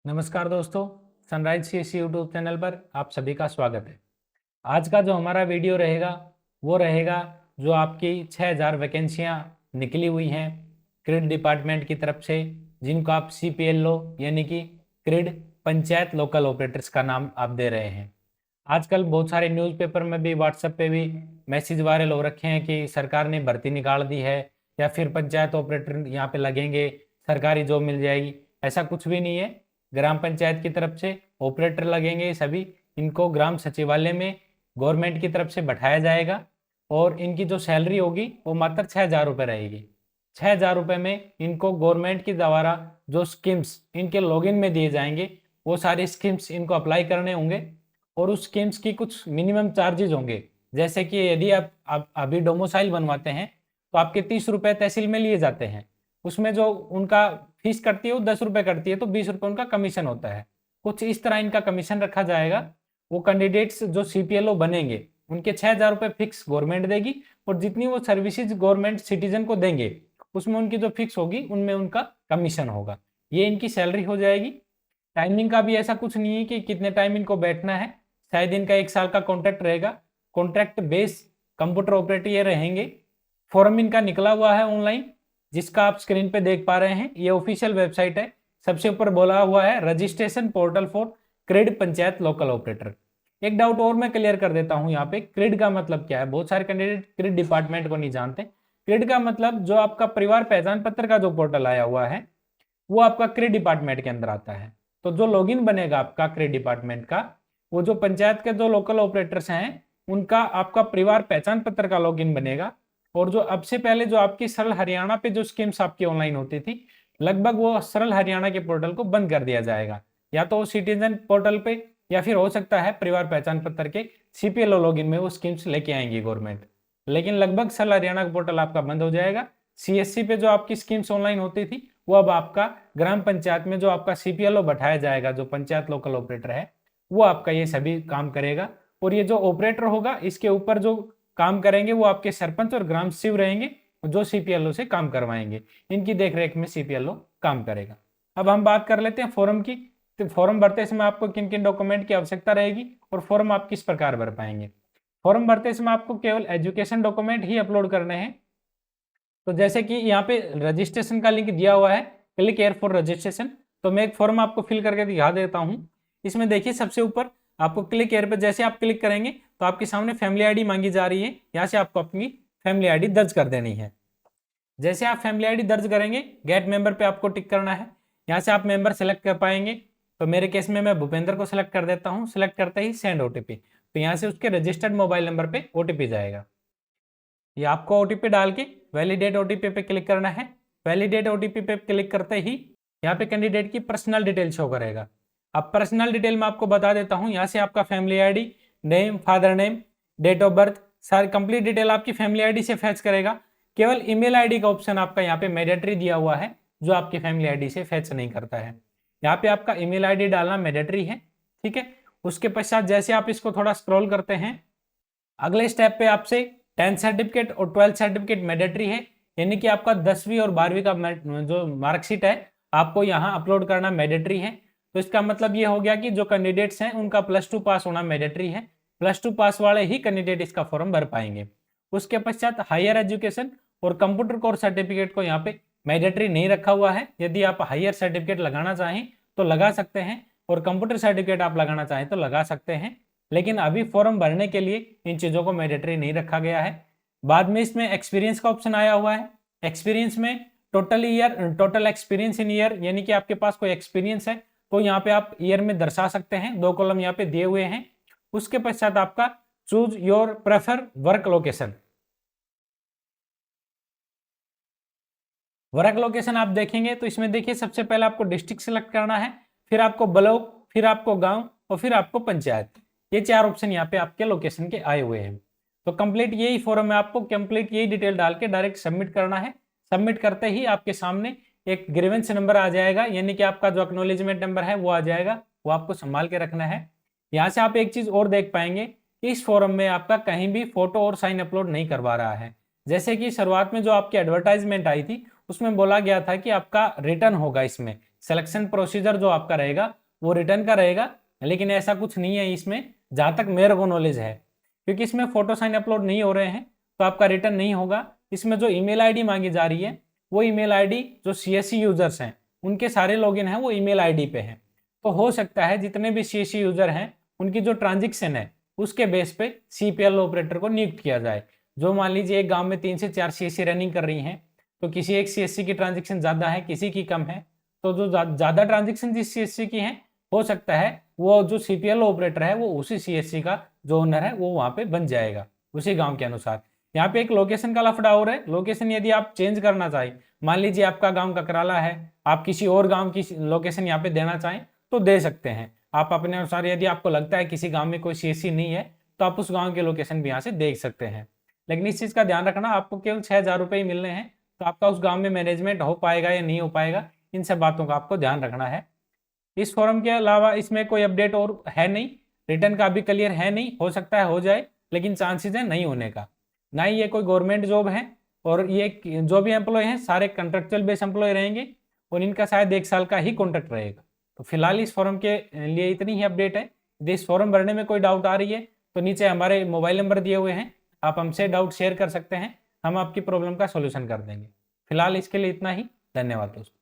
नमस्कार दोस्तों, sunrise CSC YouTube channel पर आप सभी का स्वागत है। आज का जो हमारा वीडियो रहेगा वो रहेगा जो आपकी 6000 वैकेंसियाँ निकली हुई हैं क्रिड डिपार्टमेंट की तरफ से, जिनको आप CPLO यानी कि क्रिड पंचायत लोकल ऑपरेटर्स का नाम आप दे रहे हैं। आजकल बहुत सारे न्यूज़पेपर में भी, व्हाट्सएप पे भी मैसेज वायरल हो रखे हैं कि सरकार ने भर्ती निकाल दी है या फिर पंचायत ऑपरेटर यहाँ पे लगेंगे, सरकारी जॉब मिल जाएगी। ऐसा कुछ भी नहीं है। ग्राम पंचायत की तरफ से ऑपरेटर लगेंगे सभी, इनको ग्राम सचिवालय में गवर्नमेंट की तरफ से बैठाया जाएगा और इनकी जो सैलरी होगी वो मात्र 6000 रुपये रहेगी। 6000 रुपये में इनको गवर्नमेंट के द्वारा जो स्कीम्स इनके लॉगिन में दिए जाएंगे वो सारी स्कीम्स इनको अप्लाई करने होंगे और उस स्कीम्स की कुछ मिनिमम चार्जेज होंगे। जैसे कि यदि आप अभी डोमिसाइल बनवाते हैं तो आपके 30 रुपये तहसील में लिए जाते हैं, उसमें जो उनका फीस कटती है वो 10 रुपये कटती है, तो 20 रुपये उनका कमीशन होता है। कुछ इस तरह इनका कमीशन रखा जाएगा। वो कैंडिडेट्स जो CPLO बनेंगे उनके 6000 रुपये फिक्स गवर्नमेंट देगी और जितनी वो सर्विसेज गवर्नमेंट सिटीजन को देंगे उसमें उनकी जो फिक्स होगी उनमें उनका कमीशन होगा। ये इनकी सैलरी हो जाएगी। टाइमिंग का भी ऐसा कुछ नहीं है कि कितने टाइम इनको बैठना है। शायद इनका 1 साल का कॉन्ट्रैक्ट रहेगा। कॉन्ट्रैक्ट बेस कंप्यूटर ऑपरेटर ये रहेंगे। फॉर्म इनका निकला हुआ है ऑनलाइन, जिसका आप स्क्रीन पे देख पा रहे हैं। ये ऑफिशियल वेबसाइट है। सबसे ऊपर बोला हुआ है registration portal for creed panchayat local operator. एक डाउट और मैं क्लियर कर देता हूं यहाँ पे, क्रिड का मतलब क्या है। बहुत सारे कैंडिडेट क्रिड डिपार्टमेंट को नहीं जानते। क्रिड का मतलब जो आपका परिवार पहचान पत्र का जो पोर्टल आया हुआ है वो आपका क्रिड डिपार्टमेंट के अंदर आता है। तो जो लॉगिन बनेगा आपका क्रिड डिपार्टमेंट का, वो जो पंचायत के जो लोकल ऑपरेटर्स हैं उनका आपका परिवार पहचान पत्र का लॉगिन बनेगा। और जो अब से पहले जो आपकी सरल हरियाणा पे जो स्कीम्स आपकी ऑनलाइन होती थी, लगभग वो सरल हरियाणा के पोर्टल को बंद कर दिया जाएगा। या तो सिटीजन पोर्टल पे या फिर हो सकता है परिवार पहचान पत्र के CPLO लॉगिन में वो स्कीम्स लेके आएंगी गवर्नमेंट। लेकिन लगभग सरल हरियाणा का पोर्टल आपका बंद हो जाएगा। CSC पे जो आपकी स्कीम्स ऑनलाइन होती थी वो अब आपका ग्राम पंचायत में जो आपका CPLO बैठाया जाएगा, जो पंचायत लोकल ऑपरेटर है, वो आपका ये सभी काम करेगा। और ये जो ऑपरेटर होगा इसके ऊपर जो काम करेंगे वो आपके सरपंच और ग्राम सचिव रहेंगे, जो CPLO से काम करवाएंगे। इनकी देखरेख में CPLO काम करेगा। अब हम बात कर लेते हैं फॉर्म की। तो फॉर्म भरते समय आपको किन किन डॉक्यूमेंट की आवश्यकता रहेगी और फॉर्म आप किस प्रकार भर पाएंगे। फॉर्म भरते समय आपको केवल एजुकेशन डॉक्यूमेंट ही अपलोड करने हैं। तो जैसे कि यहाँ पे रजिस्ट्रेशन का लिंक दिया हुआ है, क्लिक हेयर फॉर रजिस्ट्रेशन। तो मैं एक फॉर्म आपको फिल करके दिखा देता हूँ। इसमें देखिए सबसे ऊपर आपको क्लिक हेयर पे जैसे आप क्लिक करेंगे तो आपके सामने फैमिली आईडी मांगी जा रही है। यहाँ से आपको अपनी फैमिली आईडी दर्ज कर देनी है। जैसे आप फैमिली आईडी दर्ज करेंगे, गेट मेंबर पे आपको टिक करना है। यहाँ से आप मेंबर सेलेक्ट कर पाएंगे। तो मेरे केस में मैं भूपेंद्र को सिलेक्ट कर देता हूँ। सिलेक्ट करते ही सेंड OTP, तो यहाँ से उसके रजिस्टर्ड मोबाइल नंबर पे OTP जाएगा। ये आपको OTP डाल के वैलिडेट OTP पे क्लिक करना है। वैलिडेट OTP पे क्लिक करते ही यहाँ पे कैंडिडेट की पर्सनल डिटेल शो करेगा। अब पर्सनल डिटेल में आपको बता देता हूँ, यहाँ से आपका family ID, name, father name, date of birth, सारी कंप्लीट डिटेल आपकी फैमिली आईडी से फैच करेगा। केवल ईमेल आईडी का ऑप्शन आपका यहाँ पे मैंडेटरी दिया हुआ है, जो आपकी फैमिली आईडी से फैच नहीं करता है। यहाँ पे आपका ईमेल आईडी डालना मैंडेटरी है, ठीक है। उसके पश्चात जैसे आप इसको थोड़ा स्क्रॉल करते हैं, अगले स्टेप पे आपसे 10th सर्टिफिकेट और 12th सर्टिफिकेट मैंडेटरी है, यानी कि आपका 10वीं और 12वीं का जो मार्कशीट है आपको यहाँ अपलोड करना मैंडेटरी है। तो इसका मतलब ये हो गया कि जो कैंडिडेट्स हैं उनका +2 पास होना मैंडेटरी है। +2 पास वाले ही कैंडिडेट इसका फॉर्म भर पाएंगे। उसके पश्चात हायर एजुकेशन और कंप्यूटर कोर्स सर्टिफिकेट को यहाँ पे मैंडेटरी नहीं रखा हुआ है। यदि आप हायर सर्टिफिकेट लगाना चाहें तो लगा सकते हैं और कंप्यूटर सर्टिफिकेट आप लगाना चाहें तो लगा सकते हैं, लेकिन अभी फॉर्म भरने के लिए इन चीज़ों को मैंडेटरी नहीं रखा गया है। बाद में इसमें एक्सपीरियंस का ऑप्शन आया हुआ है। एक्सपीरियंस में टोटल एक्सपीरियंस इन ईयर, यानी कि आपके पास कोई एक्सपीरियंस है तो यहाँ पे आप ईयर में दर्शा सकते हैं। 2 कॉलम यहाँ पे दिए हुए हैं। उसके पश्चात आपका choose your prefer work location. Work location आप देखेंगे तो इसमें देखिए सबसे पहले आपको डिस्ट्रिक्ट सेलेक्ट करना है, फिर आपको ब्लॉक, फिर आपको गांव और फिर आपको पंचायत। ये 4 ऑप्शन यहाँ पे आपके लोकेशन के आए हुए हैं। तो कंप्लीट यही फॉर्म है, आपको कंप्लीट यही डिटेल डाल के डायरेक्ट सबमिट करना है। सबमिट करते ही आपके सामने एक ग्रीवेंस नंबर आ जाएगा, यानी कि आपका जो एक्नॉलेजमेंट नंबर है वो आ जाएगा। वो आपको संभाल के रखना है। यहाँ से आप एक चीज और देख पाएंगे कि इस फॉर्म में आपका कहीं भी फोटो और साइन अपलोड नहीं करवा रहा है। जैसे कि शुरुआत में जो आपकी एडवर्टाइजमेंट आई थी उसमें बोला गया था कि आपका रिटर्न होगा इसमें, सिलेक्शन प्रोसीजर जो आपका रहेगा वो रिटर्न का रहेगा, लेकिन ऐसा कुछ नहीं है इसमें, जहाँ तक मेरे को नॉलेज है, क्योंकि इसमें फोटो साइन अपलोड नहीं हो रहे हैं तो आपका रिटर्न नहीं होगा। इसमें जो ईमेल आईडी मांगी जा रही है वो ईमेल आईडी जो CSC यूजर्स हैं उनके सारे लॉगिन हैं वो ईमेल आईडी पे हैं। तो हो सकता है जितने भी CSC यूजर हैं उनकी जो ट्रांजेक्शन है उसके बेस पे CPL ऑपरेटर को नियुक्त किया जाए। जो मान लीजिए एक गांव में 3 से 4 CSC रनिंग कर रही हैं, तो किसी एक CSC की ट्रांजेक्शन ज़्यादा है, किसी की कम है, तो जो ज़्यादा ट्रांजेक्शन जिस CSC की है हो सकता है वो जो CPL ऑपरेटर है वो उसी CSC का जो ओनर है वो वहाँ पे बन जाएगा उसी गाँव के अनुसार। यहाँ पे एक लोकेशन का लफड़ा हो रहा है। लोकेशन यदि आप चेंज करना चाहें, मान लीजिए आपका गांव ककराला है, आप किसी और गांव की लोकेशन यहाँ पे देना चाहें तो दे सकते हैं आप अपने अनुसार। यदि आपको लगता है किसी गांव में कोई CSC नहीं है तो आप उस गांव के लोकेशन भी यहाँ से देख सकते हैं। लेकिन इस चीज़ का ध्यान रखना, आपको केवल 6,000 रुपये ही मिलने हैं, तो आपका उस गाँव में मैनेजमेंट हो पाएगा या नहीं हो पाएगा, इन सब बातों का आपको ध्यान रखना है। इस फॉर्म के अलावा इसमें कोई अपडेट और है नहीं, रिटर्न का भी क्लियर है नहीं, हो सकता है हो जाए लेकिन चांसेस है नहीं होने का। ना ही ये कोई गवर्नमेंट जॉब है, और ये जो भी एम्प्लॉय हैं सारे कॉन्ट्रेक्चुअल बेस एम्प्लॉय रहेंगे और इनका शायद 1 साल का ही कॉन्ट्रैक्ट रहेगा। तो फिलहाल इस फॉर्म के लिए इतनी ही अपडेट है। यदि इस फॉर्म भरने में कोई डाउट आ रही है तो नीचे हमारे मोबाइल नंबर दिए हुए हैं, आप हमसे डाउट शेयर कर सकते हैं, हम आपकी प्रॉब्लम का सॉल्यूशन कर देंगे। फिलहाल इसके लिए इतना ही, धन्यवाद दोस्तों।